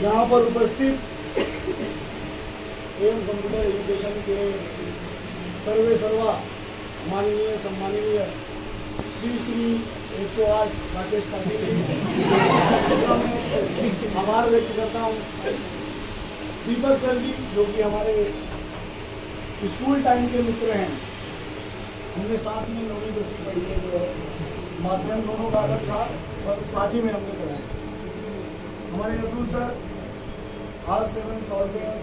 यहाँ पर उपस्थित एवं कंप्यूटर एजुकेशन के सर्वे सर्वा माननीय सम्माननीय श्री 108 राकेश पाटिल का मैं आभार व्यक्त करता हूँ। दीपक सर जी जो कि हमारे स्कूल टाइम के मित्र हैं, हमने साथ में 9वीं 10वीं पढ़ी है, जो है माध्यम दोनों का अलग था पर साथ ही में हमने पढ़ा है। हमारे अब्दुल सर R7 सॉफ्टवेयर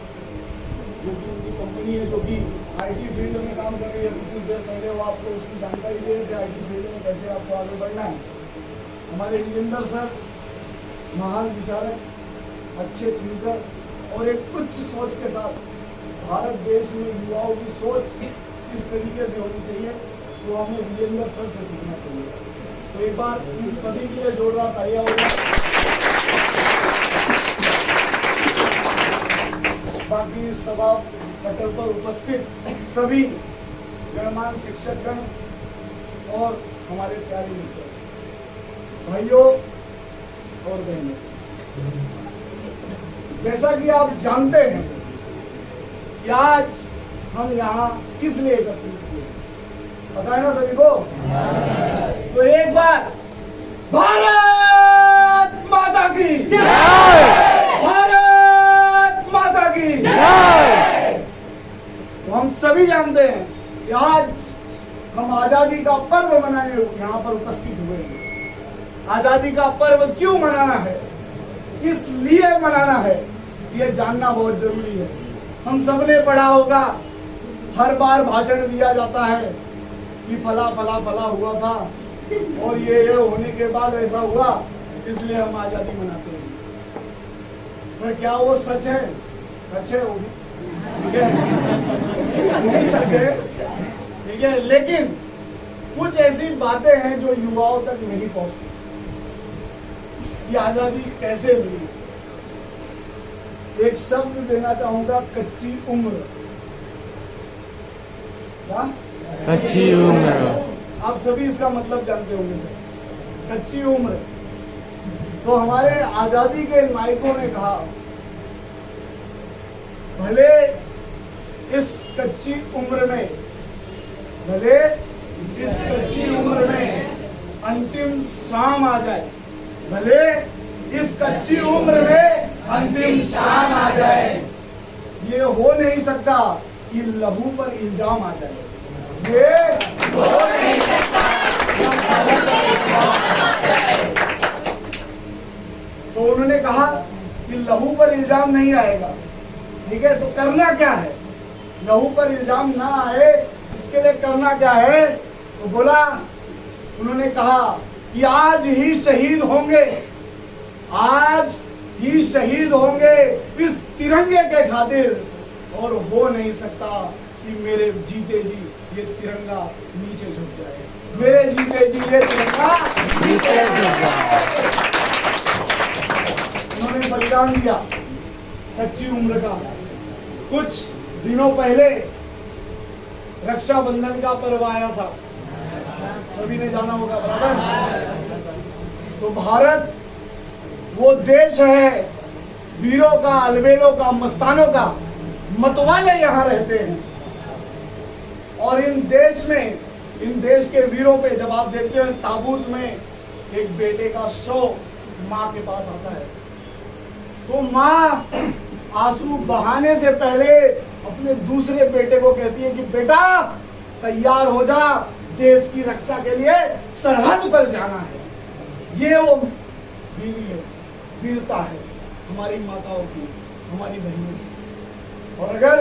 जो कि उनकी कंपनी है, जो कि IT फील्ड में काम कर रही है। कुछ देर पहले वो आपको उसकी जानकारी दे रहे थे IT फील्ड में कैसे आपको आगे बढ़ना है। हमारे विजेंद्र सर महान विचारक, अच्छे थिंकर और एक उच्च सोच के साथ भारत देश में युवाओं की सोच किस तरीके से होनी चाहिए वो हमें विजेंद्र सर से सीखना चाहिए। तो एक बार इन सभी के लिए जोरदार तालियां होगा। बाकी सभा पटल पर उपस्थित सभी गणमान्य शिक्षकगण और हमारे प्यारे मित्र भाइयों और बहनों, जैसा कि आप जानते हैं कि आज हम यहाँ किस लिए एकत्रित हुए, पता है ना सभी को? तो एक बार भारत माता की जय, भारत माता की जय। तो हम सभी जानते हैं कि आज हम आजादी का पर्व मनाने यहाँ पर उपस्थित हुए हैं। आजादी का पर्व क्यों मनाना है, इसलिए मनाना है, ये जानना बहुत जरूरी है। हम सबने पढ़ा होगा, हर बार भाषण दिया जाता है कि फला फला फला हुआ था और ये होने के बाद ऐसा हुआ, इसलिए हम आजादी मनाते हैं। पर क्या वो सच है? सच है, वो भी ठीक है, वो भी सच है, ठीक है। लेकिन कुछ ऐसी बातें हैं जो युवाओं तक नहीं पहुंचती। ये आजादी कैसे मिली? एक शब्द देना चाहूंगा, कच्ची उम्र। क्या? कच्ची उम्र। आप सभी इसका मतलब जानते होंगे सर, कच्ची उम्र। तो हमारे आजादी के नायकों ने कहा, भले इस कच्ची उम्र में, भले इस कच्ची उम्र में अंतिम शाम आ जाए, भले इस कच्ची उम्र में अंतिम शाम आ जाए, ये हो नहीं सकता कि लहू पर इल्जाम आ जाए। ये हो नहीं सकता। तो उन्होंने कहा कि लहू पर इल्जाम नहीं आएगा, ठीक है, तो करना क्या है? लहू पर इल्जाम ना आए इसके लिए करना क्या है? तो बोला, उन्होंने कहा कि आज ही शहीद होंगे, आज ही शहीद होंगे इस तिरंगे के खातिर, और हो नहीं सकता कि मेरे जीते जी ये तिरंगा नीचे झुक जाए, मेरे जीते जी ये तिरंगा नीचे झुक जाए। उन्होंने बलिदान दिया कच्ची उम्र का। कुछ दिनों पहले रक्षाबंधन का पर्व आया था, सभी ने जाना होगा, बराबर। तो भारत वो देश है वीरों का, अलबेलों का, मस्तानों का, मतवाले यहाँ रहते हैं। और इन देश में, इन देश के वीरों पे जब आप देखते हो ताबूत में एक बेटे का शव माँ के पास आता है, तो माँ आंसू बहाने से पहले अपने दूसरे बेटे को कहती है कि बेटा तैयार हो जा, देश की रक्षा के लिए सरहद पर जाना है। ये वो वीरी है, वीरता है हमारी माताओं की, हमारी बहनों की। और अगर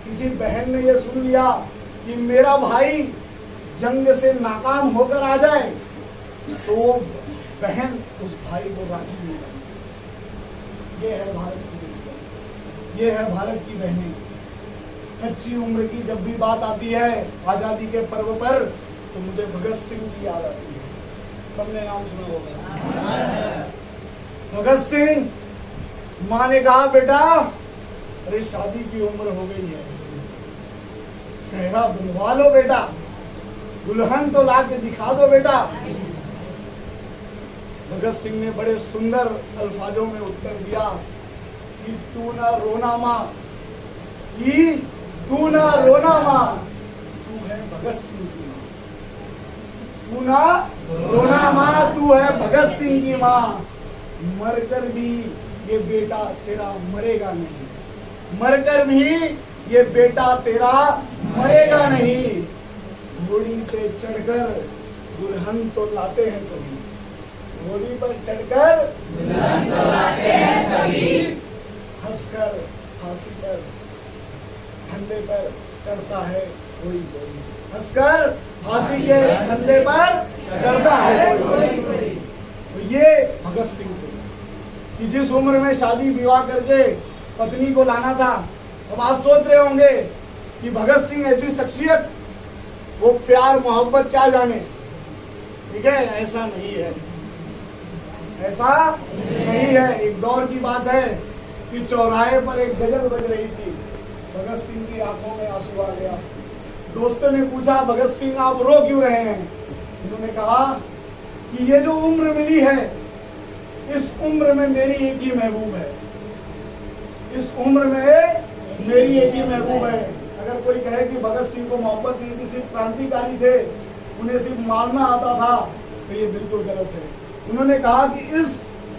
किसी बहन ने ये सुन लिया कि मेरा भाई जंग से नाकाम होकर आ जाए, तो बहन उस भाई को राखी नहीं लाएगी। ये है भारत की बेटियां, ये है भारत की बहनें। कच्ची उम्र की जब भी बात आती है आजादी के पर्व पर, तो मुझे भगत सिंह की याद आती है। सबने नाम सुना होगा, भगत सिंह। माँ ने कहा, बेटा अरे शादी की उम्र हो गई है, सेहरा बनवा लो बेटा, दुल्हन तो ला के दिखा दो बेटा। भगत सिंह ने बड़े सुंदर अल्फाजों में उत्तर दिया कि तू ना रोना माँ, कि तू ना रोना माँ, तू है भगत सिंह की माँ। तू ना रोना माँ, तू है भगत सिंह की माँ। मरकर भी ये बेटा तेरा मरेगा नहीं, मरकर भी ये बेटा तेरा मरेगा नहीं। घोड़ी पे चढ़कर दुल्हन तो लाते हैं सभी, घोड़ी पर चढ़कर दुल्हन तो लाते हैं सभी, हंसकर फांसी पर फंदे पर चढ़ता है कोई कोई, हंसकर फांसी के फंदे पर चढ़ता है कोई कोई। तो ये भगत सिंह थे कि जिस उम्र में शादी विवाह करके पत्नी को लाना था। अब आप सोच रहे होंगे कि भगत सिंह ऐसी शख्सियत, वो प्यार मोहब्बत क्या जाने। ठीक है, ऐसा नहीं है, ऐसा नहीं है। एक दौर की बात है कि चौराहे पर एक गजल बज रही थी, भगत सिंह की आंखों में आंसू आ गया। दोस्तों ने पूछा, भगत सिंह आप रो क्यों रहे हैं? उन्होंने कहा कि ये जो उम्र मिली है, इस उम्र में मेरी एक ही महबूब है, इस उम्र में मेरी एक ही महबूब है। अगर कोई कहे कि भगत सिंह को मोहब्बत नहीं थी, सिर्फ क्रांतिकारी थे, उन्हें सिर्फ मारना आता था, तो ये बिल्कुल गलत है। उन्होंने कहा कि इस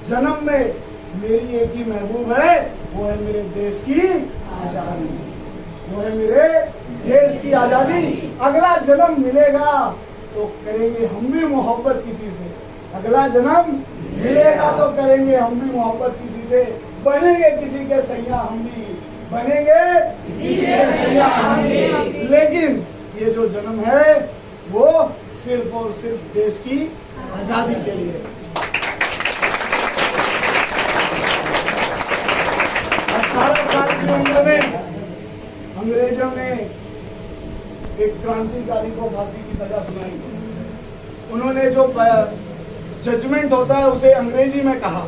जन्म में मेरी एक ही महबूब है, वो है मेरे देश की आजादी, वो है मेरे देश की आजादी। अगला जन्म मिलेगा तो करेंगे हम भी मोहब्बत किसी से, अगला जन्म मिलेगा तो करेंगे हम भी मोहब्बत किसी से, बनेंगे किसी के सैया हम भी, बनेंगे किसी के सैया हम भी। लेकिन ये जो जन्म है वो सिर्फ और सिर्फ देश की आजादी के लिए। 18 साल की उम्र में अंग्रेजों ने एक क्रांतिकारी को फांसी की सजा सुनाई। उन्होंने जो जजमेंट होता है उसे अंग्रेजी में कहा,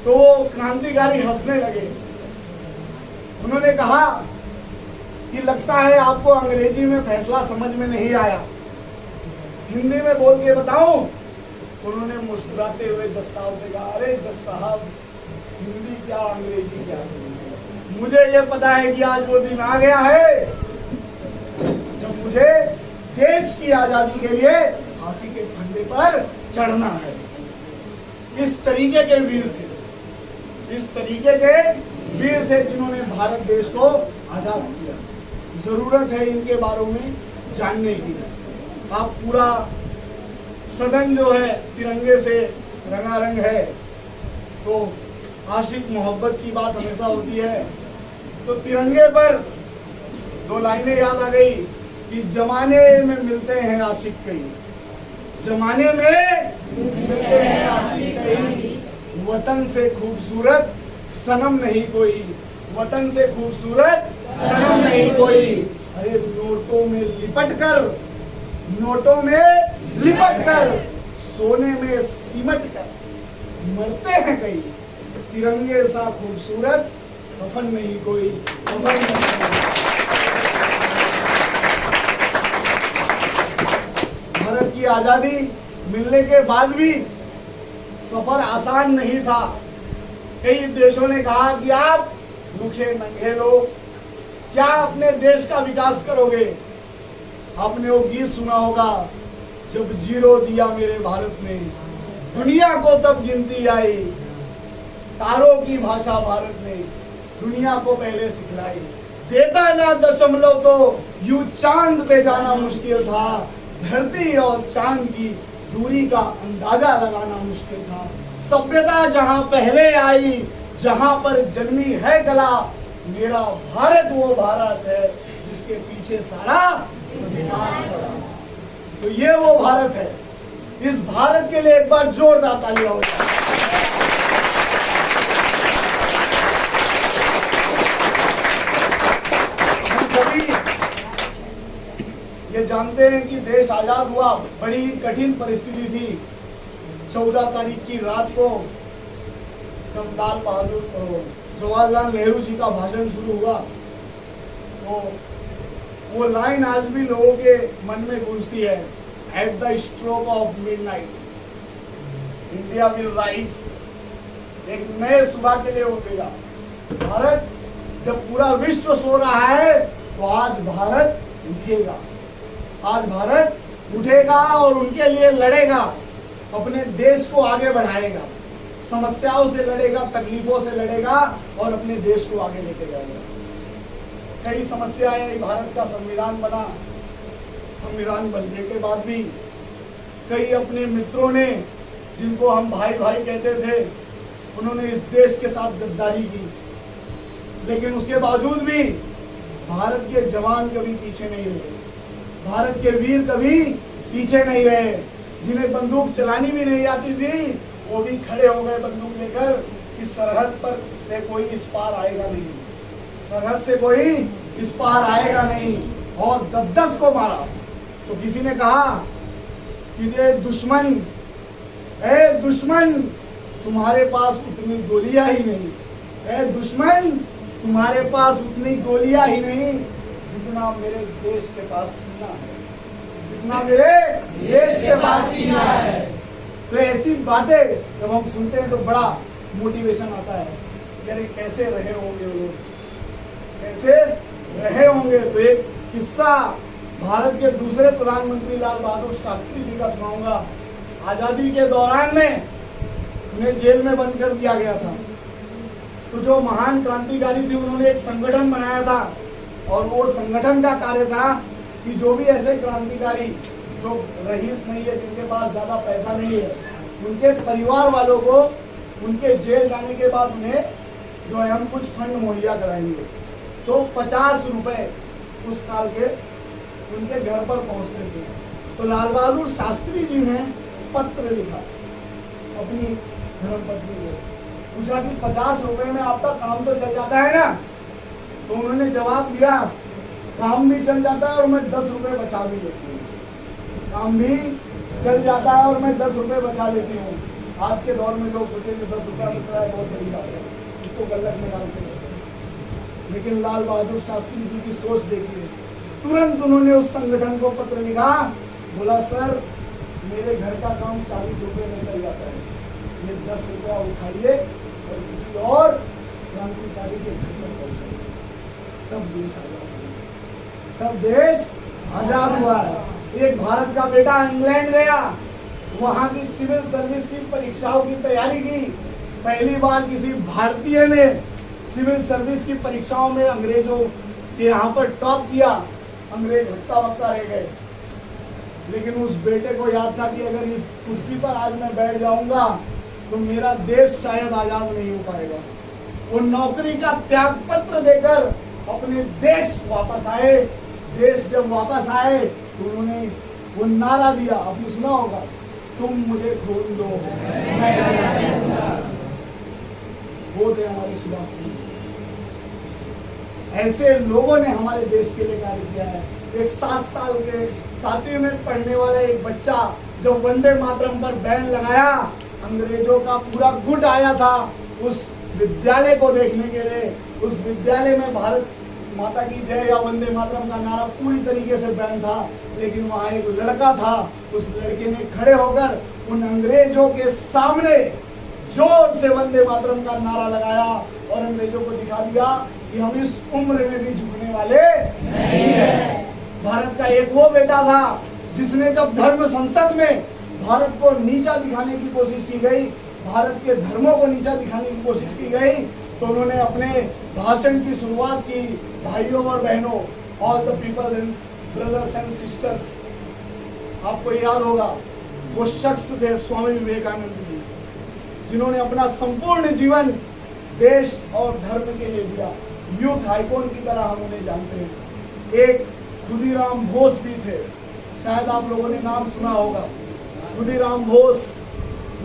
तो वो क्रांतिकारी हंसने लगे। उन्होंने कहा कि लगता है आपको अंग्रेजी में फैसला समझ में नहीं आया, हिंदी में बोल के बताऊं? उन्होंने मुस्कुराते हुए जज साहब से कहा, अरे जज साहब, हिंदी क्या अंग्रेजी क्या, मुझे ये पता है कि आज वो दिन आ गया है जब मुझे देश की आजादी के लिए फांसी के फंदे पर चढ़ना है। इस तरीके के वीर थे, इस तरीके के वीर थे जिन्होंने भारत देश को आजाद किया। जरूरत है इनके बारे में जानने की। आप पूरा सदन जो है तिरंगे से रंगारंग है, तो आशिक मोहब्बत की बात हमेशा होती है, तो तिरंगे पर दो लाइनें याद आ गई कि जमाने में मिलते हैं आशिक कई, जमाने में मिलते हैं आशिक कई, वतन से खूबसूरत सनम नहीं कोई, वतन से खूबसूरत सनम नहीं कोई। अरे नोटों में लिपट कर, नोटों में लिपट कर, सोने में सिमट कर मरते हैं कई, तिरंगे सा खूबसूरत कफन नहीं कोई, कफन नहीं। भारत की आजादी मिलने के बाद भी सफर आसान नहीं था। कई देशों ने कहा कि आप भूखे नंगे लोग क्या अपने देश का विकास करोगे। आपने वो गीत सुना होगा, जब जीरो दिया मेरे भारत ने, दुनिया को तब गिनती आई, तारों की भाषा भारत ने दुनिया को पहले सिखलाई, देता ना दशमलव तो यूं चांद पे जाना मुश्किल था, धरती और चांद की दूरी का अंदाजा लगाना मुश्किल था। सभ्यता जहां पहले आई, जहां पर जन्मी है कला, मेरा भारत वो भारत है जिसके पीछे सारा संसार चला। तो ये वो भारत है। इस भारत के लिए एक बार जोरदार तालियां हो जाए। हम सभी ये जानते हैं कि देश आजाद हुआ, बड़ी कठिन परिस्थिति थी। 14 तारीख की रात को जब जवाहरलाल नेहरू जी का भाषण शुरू हुआ, तो वो लाइन आज भी लोगों के मन में गूंजती है, at the stroke of midnight, India will rise, एक नए सुबह के लिए उठेगा। भारत जब पूरा विश्व सो रहा है तो आज भारत उठेगा, आज भारत उठेगा और उनके लिए लड़ेगा, अपने देश को आगे बढ़ाएगा, समस्याओं से लड़ेगा, तकलीफों से लड़ेगा और अपने देश को आगे लेके जाएगा। कई समस्याएं, भारत का संविधान बना, संविधान बनने के बाद भी कई अपने मित्रों ने, जिनको हम भाई भाई कहते थे, उन्होंने इस देश के साथ गद्दारी की, लेकिन उसके बावजूद भी भारत के जवान कभी पीछे नहीं रहे, भारत के वीर कभी पीछे नहीं रहे। जिन्हें बंदूक चलानी भी नहीं आती थी वो भी खड़े हो गए बंदूक लेकर कि सरहद पर से कोई इस पार आएगा नहीं, सरहद से कोई इस पार आएगा नहीं, और 10-10 को मारा। तो किसी ने कहा कि ये दुश्मन, ए दुश्मन तुम्हारे पास उतनी गोलियां ही नहीं, ए दुश्मन तुम्हारे पास उतनी गोलियां ही नहीं जितना मेरे देश के पास सीना है, जितना मेरे देश के पास सीना है। तो ऐसी बातें जब हम सुनते हैं तो बड़ा मोटिवेशन आता है, यार कैसे रहे होंगे वो लोग, कैसे रहे होंगे। तो एक किस्सा भारत के दूसरे प्रधानमंत्री लाल बहादुर शास्त्री जी का सुनाऊंगा। आजादी के दौरान में उन्हें जेल में बंद कर दिया गया था, तो जो महान क्रांतिकारी थी उन्होंने एक संगठन बनाया था, और वो संगठन का कार्य था कि जो भी ऐसे क्रांतिकारी जो रईस नहीं है, जिनके पास ज्यादा पैसा नहीं है, उनके परिवार वालों को उनके जेल जाने के बाद उन्हें जो है हम कुछ फंड मुहैया कराएंगे। तो 50 रुपए उस काल के उनके घर पर पहुंचते थे। तो लाल बहादुर शास्त्री जी ने पत्र लिखा अपनी धर्मपत्नी को, पूछा कि 50 रुपए में आपका काम तो चल जाता है ना? तो उन्होंने जवाब दिया, काम भी चल जाता है और मैं 10 रुपए बचा भी लेती हूँ, काम भी चल जाता है और मैं 10 रुपए बचा लेती हूँ। आज के दौर में लोग सोचेंगे 10 रुपया बच रहा है, बहुत बड़ी बात है, उसको गलत में डालते हैं, लेकिन लाल बहादुर शास्त्री जी की सोच देखिए। तुरंत उन्होंने उस संगठन को पत्र लिखा, बोला सर मेरे घर का काम 40 रुपए में चल जाता है, ये 10 रुपया उठाइए और किसी और क्रांतिकारी के घर पर पहुंचाइए। तब देश आजाद हुआ, तब देश आजाद हुआ है। एक भारत का बेटा इंग्लैंड गया, वहां की सिविल सर्विस की परीक्षाओं की तैयारी की। पहली बार किसी भारतीय ने सिविल सर्विस की परीक्षाओं में अंग्रेजों के यहाँ पर टॉप किया। अंग्रेज हक्का बक्का रह गए, लेकिन उस बेटे को याद था कि अगर इस कुर्सी पर आज मैं बैठ जाऊंगा तो मेरा देश शायद आजाद नहीं हो पाएगा। वो नौकरी का त्याग पत्र देकर अपने देश वापस आए। देश जब वापस आए तो उन्होंने वो नारा दिया, आपने सुना होगा, तुम मुझे खून दो मैं दूंगा। वो थे हमारे सुभाष सिंह। ऐसे लोगों ने हमारे देश के लिए कार्य किया है। एक 7 साल के 7वीं में पढ़ने वाला एक बच्चा जब वंदे मातरम पर बैन लगाया, अंग्रेजों का पूरा गुट आया था उस विद्यालय को देखने के लिए। उस विद्यालय में भारत माता की जय या वंदे मातरम का नारा पूरी तरीके से बैन था, लेकिन वहां एक लड़का था, उस लड़के ने खड़े होकर उन अंग्रेजों के सामने जोर से वंदे मातरम का नारा लगाया और अंग्रेजों को दिखा दिया कि हम इस उम्र में भी झुकने वाले नहीं है। भारत का एक वो बेटा था जिसने जब धर्म संसद में भारत को नीचा दिखाने की कोशिश की गई, भारत के धर्मों को नीचा दिखाने की कोशिश की गई, तो उन्होंने अपने भाषण की शुरुआत की, भाइयों और बहनों, all the people and brothers and sisters. आपको याद होगा वो शख्स थे स्वामी विवेकानंद जी, जिन्होंने अपना संपूर्ण जीवन देश और धर्म के लिए दिया। यूथ आइकॉन की तरह हम उन्हें जानते हैं। एक खुदीराम बोस भी थे, शायद आप लोगों ने नाम सुना होगा, खुदीराम बोस,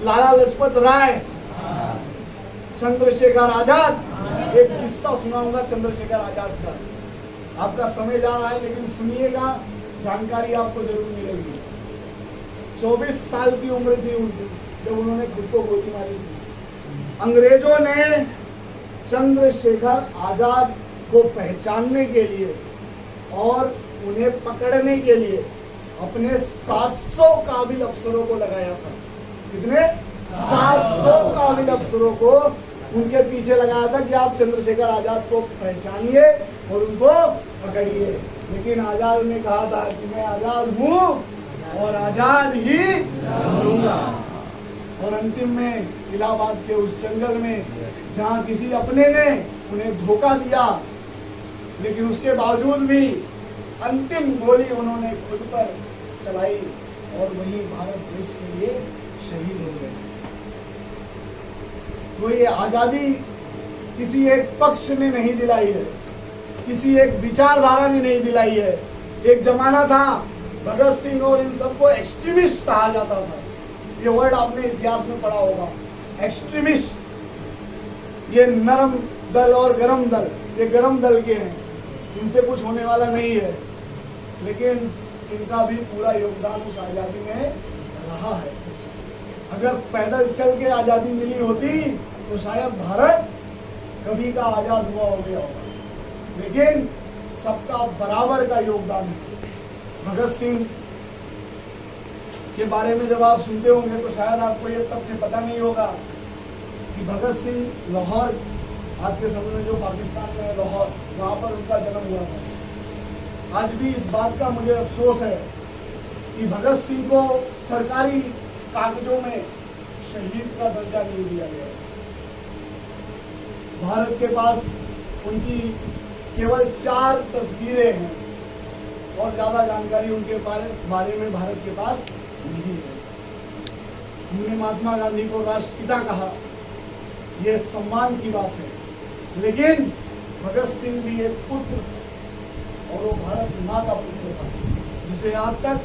लाला लजपत राय, चंद्रशेखर आजाद। एक किस्सा सुनाऊंगा चंद्रशेखर आजाद का। आपका समय जा रहा है लेकिन सुनिएगा, जानकारी आपको जरूर मिलेगी। 24 साल की उम्र थी उनकी जब उन्होंने खुद को गोली मारी थी। अंग्रेजों ने चंद्रशेखर आजाद को पहचानने के लिए और उन्हें पकड़ने के लिए अपने 700 काबिल अफसरों को लगाया था। कितने? 700 काबिल अफसरों को उनके पीछे लगाया था कि आप चंद्रशेखर आजाद को पहचानिए और उनको पकड़िए। लेकिन आजाद ने कहा था कि मैं आजाद हूँ और आजाद ही रहूंगा। और अंतिम में इलाहाबाद के उस जंगल में जहाँ किसी अपने ने उन्हें धोखा दिया, लेकिन उसके बावजूद भी अंतिम गोली उन्होंने खुद पर चलाई और वही भारत देश के लिए शहीद हो गए। तो ये आजादी किसी एक पक्ष ने नहीं दिलाई है, किसी एक विचारधारा ने नहीं दिलाई है। एक जमाना था भगत सिंह और इन सबको एक्सट्रीमिस्ट कहा जाता था। ये वर्ड आपने इतिहास में पढ़ा होगा, एक्सट्रीमिस्ट। ये नरम दल और गरम दल, ये गरम दल के हैं, इनसे कुछ होने वाला नहीं है। लेकिन इनका भी पूरा योगदान उस आजादी में रहा है। अगर पैदल चल के आजादी मिली होती तो शायद भारत कभी का आजाद हुआ हो गया होगा। लेकिन सबका बराबर का योगदान है। भगत सिंह के बारे में जब आप सुनते होंगे तो शायद आपको ये तथ्य पता नहीं होगा कि भगत सिंह लाहौर, आज के समय में जो पाकिस्तान में है लाहौर, वहां पर उनका जन्म हुआ था। आज भी इस बात का मुझे अफसोस है कि भगत सिंह को सरकारी कागजों में शहीद का दर्जा नहीं दिया गया। भारत के पास उनकी केवल 4 तस्वीरें हैं और ज्यादा जानकारी उनके बारे में भारत के पास नहीं है। हमने महात्मा गांधी को राष्ट्रपिता कहा, यह सम्मान की बात है, लेकिन भगत सिंह भी एक पुत्र था और वो भारत माँ का पुत्र था, जिसे आज तक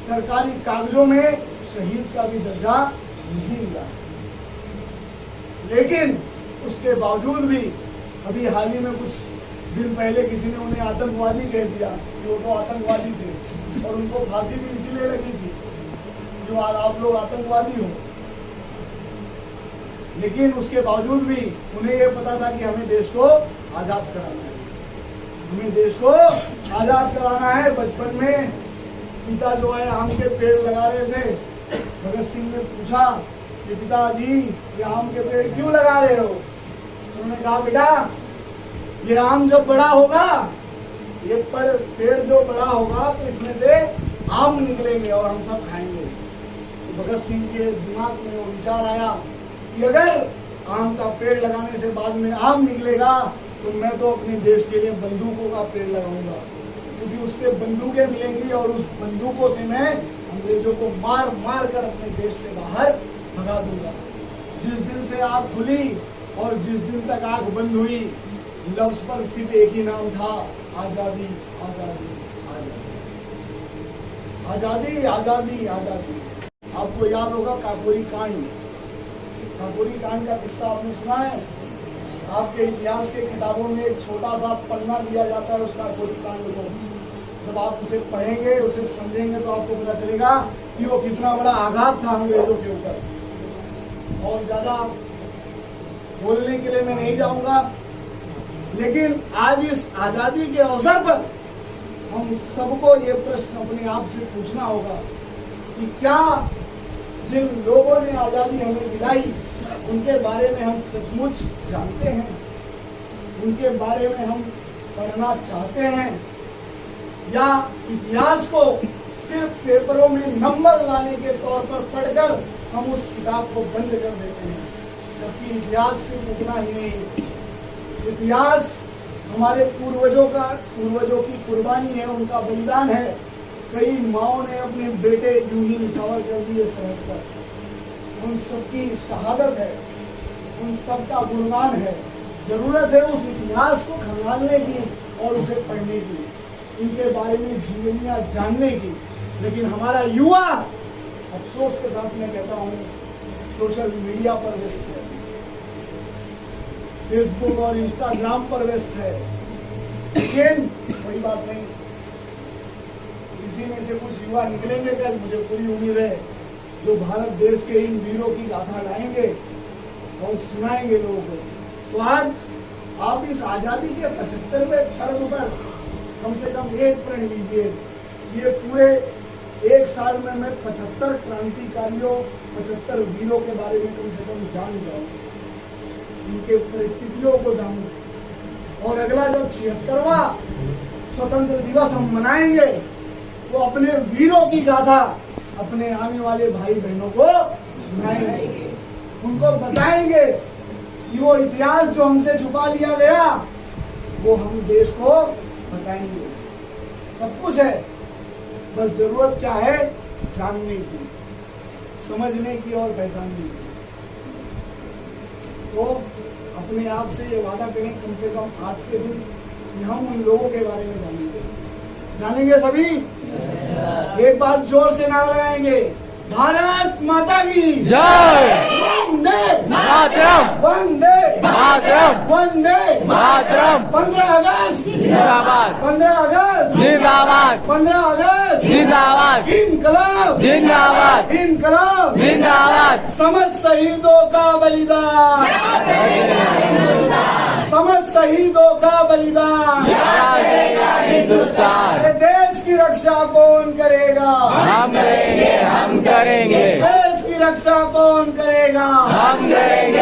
सरकारी कागजों में शहीद का भी दर्जा नहीं मिला। लेकिन उसके बावजूद भी अभी हाल ही में कुछ दिन पहले किसी ने उन्हें आतंकवादी कह दिया कि वो तो आतंकवादी थे और उनको फांसी भी इसीलिए लगी थी जो आज आप लोग आतंकवादी हो। लेकिन उसके बावजूद भी उन्हें यह पता था कि हमें देश को आजाद कराना है, हमें देश को आजाद कराना है। बचपन में पिता जो है आम के पेड़ लगा रहे थे। भगत सिंह ने पूछा कि पिताजी ये आम के पेड़ क्यों लगा रहे हो? उन्होंने कहा बेटा ये आम जब बड़ा होगा, ये पेड़ जो बड़ा होगा तो इसमें से आम निकलेंगे और हम सब खाएंगे। तो भगत सिंह के दिमाग में वो विचार आया कि अगर आम का पेड़ लगाने से बाद में आम निकलेगा तो मैं तो अपने देश के लिए बंदूकों का पेड़ लगाऊंगा, क्योंकि उससे बंदूकें मिलेंगी और उस बंदूकों से मैं अंग्रेजों को मार मार कर अपने देश से बाहर भगा दूंगा। जिस दिन से आँख खुली और जिस दिन तक आँख बंद हुई, लफ्ज पर सिर्फ एक ही नाम था, आजादी आजादी आजादी आजादी आजादी आजादी। आपको याद होगा काकोरी कांड। काकोरी कांड का किस्सा आपने सुना है? आपके इतिहास के किताबों में एक छोटा सा पन्ना दिया जाता है उस काकोरी कांड को। जब आप उसे पढ़ेंगे, उसे समझेंगे तो आपको पता चलेगा कि वो कितना बड़ा आघात था अंग्रेजों के ऊपर। और ज्यादा बोलने के लिए मैं नहीं जाऊंगा, लेकिन आज इस आजादी के अवसर पर हम सबको ये प्रश्न अपने आप से पूछना होगा कि क्या जिन लोगों ने आजादी हमें दिलाई उनके बारे में हम सचमुच जानते हैं, उनके बारे में हम पढ़ना चाहते हैं, या इतिहास को सिर्फ पेपरों में नंबर लाने के तौर पर पढ़कर हम उस किताब को बंद कर देते हैं। जबकि इतिहास सिर्फ उतना ही नहीं, इतिहास हमारे पूर्वजों की कुर्बानी है, उनका बलिदान है। कई माओं ने अपने बेटे यूं ही निछावर कर दिए सरहद पर, उन सबकी शहादत है, उन सबका गुणगान है। जरूरत है उस इतिहास को खंगालने की और उसे पढ़ने की, इनके बारे में जीवनियां जानने की। लेकिन हमारा युवा, अफसोस के साथ मैं कहता हूँ, सोशल मीडिया पर व्यस्त है, फेसबुक और इंस्टाग्राम पर व्यस्त है। लेकिन कोई बात नहीं, इसी में से कुछ युवा निकलेंगे कल, मुझे पूरी उम्मीद है, जो भारत देश के इन वीरों की गाथा गाएंगे और सुनाएंगे लोगों को। तो आज आप इस आजादी के 75वें पर्व पर कम से कम एक प्रण लीजिए। ये पूरे एक साल में मैं 75 क्रांतिकारियों, 75 वीरों के बारे में कम से कम जान जाऊं, उनके परिस्थितियों को जानूं। और अगला जब 76वां स्वतंत्र दिवस हम मनाएंगे, वो अपने वीरों की गाथा अपने आने वाले भाई बहनों को सुनाएंगे, उनको बताएंगे कि वो इतिहास जो हमसे छुपा लिया गया वो हम देश को बताएंगे। सब कुछ है, बस जरूरत क्या है, जानने की, समझने की और पहचानने की। तो अपने आप से ये वादा करें कम से कम आज के दिन कि हम उन लोगों के बारे में जानेंगे सभी। एक बार जोर से नारा लगाएंगे, भारत माता की जय। वंदे मातरम। वंदे मातरम। वंदे मातरम। 15 अगस्त जिंदाबाद। 15 अगस्त जिंदाबाद। 15 अगस्त जिंदाबाद। इनकलाब जिंदाबाद। इनकलाब जिंदाबाद। समस्त शहीदों का बलिदान, समस्त शहीदों का बलिदान। हिंदुस्तान। अरे देश की रक्षा कौन करेगा, हम करेंगे, हम करेंगे, देश की रक्षा कौन करेगा, हम करेंगे।